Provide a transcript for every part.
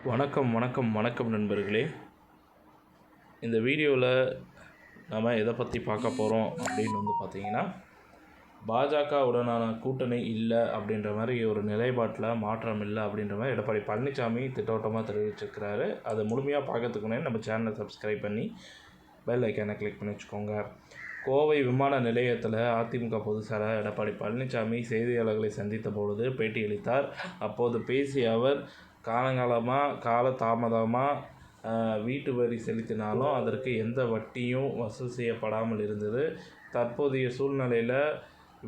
வணக்கம் நண்பர்களே. இந்த வீடியோவில் நம்ம எதை பற்றி பார்க்க போகிறோம் அப்படின்னு பார்த்தீங்கன்னா, பாஜகவுடனான கூட்டணி இல்லை அப்படின்ற மாதிரி ஒரு நிலைப்பாட்டில் மாற்றம் இல்லை அப்படின்ற மாதிரி எடப்பாடி பழனிசாமி திட்டவட்டமாக தெரிவிச்சிருக்கிறாரு. அதை முழுமையாக பார்க்கறதுக்கு முன்னாடி நம்ம சேனலை சப்ஸ்கிரைப் பண்ணி பெல் ஐக்கானை கிளிக் பண்ணி வச்சுக்கோங்க. கோவை விமான நிலையத்தில் அதிமுக பொதுச்செயலாளர் எடப்பாடி பழனிசாமி செய்தியாளர்களை சந்தித்த பொழுது பேட்டியளித்தார். அப்போது பேசிய அவர், காலதாமதமாக வீட்டு வரி செலுத்தினாலும் அதற்கு எந்த வட்டியும் வசூல் செய்யப்படாமல் இருந்தது. தற்போதைய சூழ்நிலையில்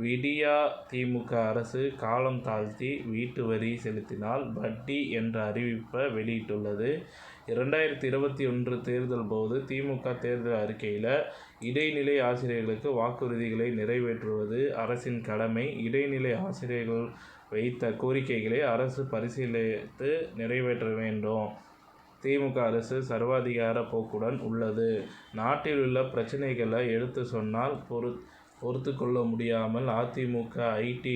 விடியா திமுக அரசு காலம் தாழ்த்தி வீட்டு வரி செலுத்தினால் வட்டி என்ற அறிவிப்பை வெளியிட்டுள்ளது. 2021 தேர்தல் போது திமுக தேர்தல் அறிக்கையில் இடைநிலை ஆசிரியர்களுக்கு வாக்குறுதிகளை நிறைவேற்றுவது அரசின் கடமை. இடைநிலை ஆசிரியர்கள் வைத்த கோரிக்கைகளை அரசு பரிசீலித்து நிறைவேற்ற வேண்டும். திமுக அரசு சர்வாதிகார போக்குடன் உள்ளது. நாட்டில் உள்ள பிரச்சனைகளை எடுத்து சொன்னால் பொறுத்து கொள்ள முடியாமல் அதிமுக ஐடி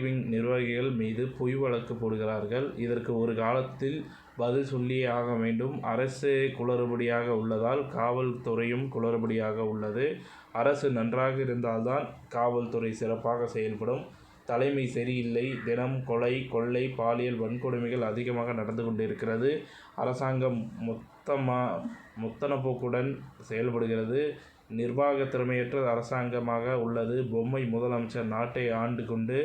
விங் நிர்வாகிகள் மீது பொய் வழக்கு போடுகிறார்கள். இதற்கு ஒரு காலத்தில் பதில் சொல்லியே ஆக வேண்டும். அரசு குளறுபடியாக உள்ளதால் காவல்துறையும் குளறுபடியாக உள்ளது. அரசு நன்றாக இருந்தால்தான் காவல்துறை சிறப்பாக செயல்படும். தலைமை சரியில்லை. தினம் கொலை, கொள்ளை, பாலியல் வன்கொடுமைகள் அதிகமாக நடந்து கொண்டிருக்கிறது. அரசாங்கம் முத்தன போக்குடன் செயல்படுகிறது. நிர்வாக திறமையற்ற அரசாங்கமாக உள்ளது. பொம்மை முதலமைச்சர் நாட்டை ஆண்டு கொண்டு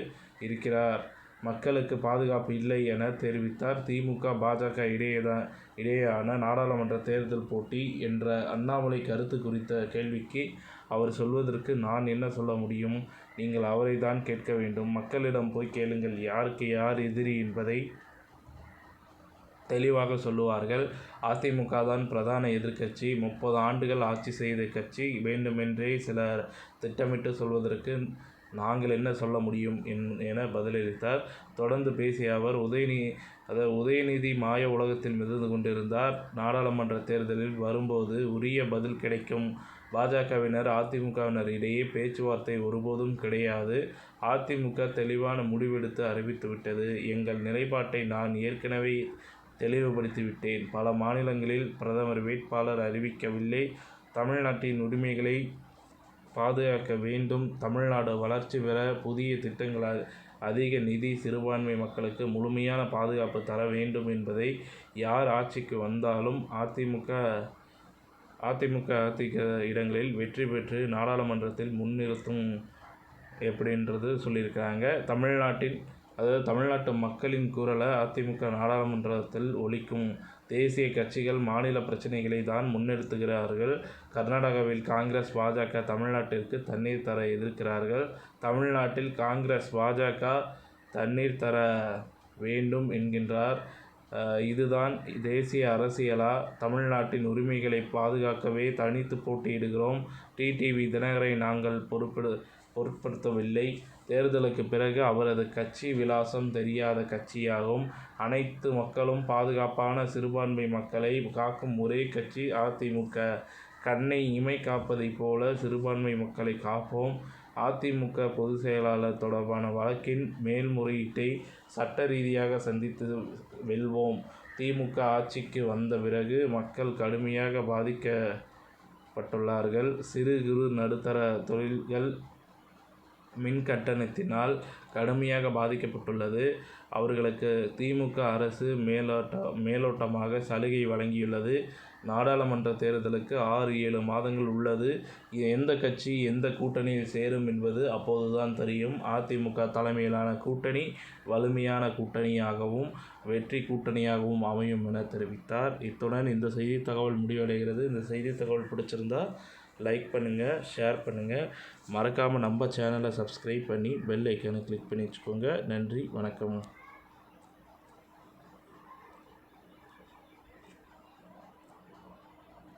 இருக்கிறார். மக்களுக்கு பாதுகாப்பு இல்லை என தெரிவித்தார். திமுக பாஜக இடையேயான நாடாளுமன்ற தேர்தல் போட்டி என்ற அண்ணாமலை கருத்து குறித்த கேள்விக்கு அவர் சொல்வதற்கு நான் என்ன சொல்ல முடியும்? நீங்கள் அவரை தான் கேட்க வேண்டும். மக்களிடம் போய் கேளுங்கள். யாருக்கு யார் எதிரி என்பதை தெளிவாக சொல்லுவார்கள். அதிமுக தான் பிரதான எதிர்க்கட்சி. 30 ஆண்டுகள் ஆட்சி செய்த கட்சி. வேண்டுமென்றே சிலர் திட்டமிட்டு சொல்வதற்கு நாங்கள் என்ன சொல்ல முடியும் என பதிலளித்தார். தொடர்ந்து பேசிய அவர், உதயநிதி மாய உலகத்தில் மிதந்து கொண்டிருந்தார். நாடாளுமன்ற தேர்தலில் வரும்போது உரிய பதில் கிடைக்கும். பாஜகவினர் அதிமுகவினர் இடையே பேச்சுவார்த்தை ஒருபோதும் கிடையாது. அதிமுக தெளிவான முடிவெடுத்து அறிவித்துவிட்டது. எங்கள் நிலைப்பாட்டை நான் ஏற்கனவே தெளிவுபடுத்திவிட்டேன். பல மாநிலங்களில் பிரதமர் வேட்பாளர் அறிவிக்கவில்லை. தமிழ்நாட்டின் உரிமைகளை பாதுகாக்க வேண்டும். தமிழ்நாடு வளர்ச்சி பெற புதிய திட்டங்கள், அதிக நிதி, சிறுபான்மை மக்களுக்கு முழுமையான பாதுகாப்பு தர வேண்டும் என்பதை யார் ஆட்சிக்கு வந்தாலும் அதிமுக இடங்களில் வெற்றி பெற்று நாடாளுமன்றத்தில் முன்னிறுத்தும் எப்படின்றது சொல்லியிருக்கிறாங்க. தமிழ்நாட்டு மக்களின் குரலை அதிமுக நாடாளுமன்றத்தில் ஒலிக்கும். தேசிய கட்சிகள் மாநில பிரச்சனைகளை தான் முன்னிறுத்துகிறார்கள். கர்நாடகாவில் காங்கிரஸ், பாஜக தமிழ்நாட்டிற்கு தண்ணீர் தர எதிர்க்கிறார்கள். தமிழ்நாட்டில் காங்கிரஸ், பாஜக தண்ணீர் தர வேண்டும் என்கின்றார். இதுதான் தேசிய அரசியலா? தமிழ்நாட்டின் உரிமைகளை பாதுகாக்கவே தனித்து போட்டியிடுகிறோம். டிடிவி தினகரை நாங்கள் பொருட்படுத்தவில்லை. தேர்தலுக்கு பிறகு அவரது கட்சி விலாசம் தெரியாத கட்சியாகும். அனைத்து மக்களும் பாதுகாப்பான சிறுபான்மை மக்களை காக்கும் ஒரே கட்சி அதிமுக. கண்ணை இமை காப்பதைப் போல சிறுபான்மை மக்களை காப்போம். அதிமுக பொதுச் செயலாளர் தொடர்பான வழக்கின் மேல்முறையீட்டை சட்ட ரீதியாக சந்தித்து வெல்வோம். திமுக ஆட்சிக்கு வந்த பிறகு மக்கள் கடுமையாக பாதிக்கப்பட்டுள்ளார்கள். சிறு குறு நடுத்தர தொழில்கள் மின் கட்டணத்தினால் கடுமையாக பாதிக்கப்பட்டுள்ளது. அவர்களுக்கு திமுக அரசு மேலோட்டமாக சலுகை வழங்கியுள்ளது. நாடாளுமன்ற தேர்தலுக்கு 6-7 மாதங்கள் உள்ளது. எந்த கட்சி எந்த கூட்டணியில் சேரும் என்பது அப்போதுதான் தெரியும். அதிமுக தலைமையிலான கூட்டணி வலிமையான கூட்டணியாகவும் வெற்றி கூட்டணியாகவும் அமையும் என தெரிவித்தார். இத்துடன் இந்த செய்தி தகவல் முடிவடைகிறது. இந்த செய்தி தகவல் பிடிச்சிருந்தால் லைக் பண்ணுங்கள், ஷேர் பண்ணுங்கள். மறக்காமல் நம்ம சேனலை சப்ஸ்கிரைப் பண்ணி பெல் ஐக்கானை கிளிக் பண்ணி வச்சுக்கோங்க. நன்றி, வணக்கம்.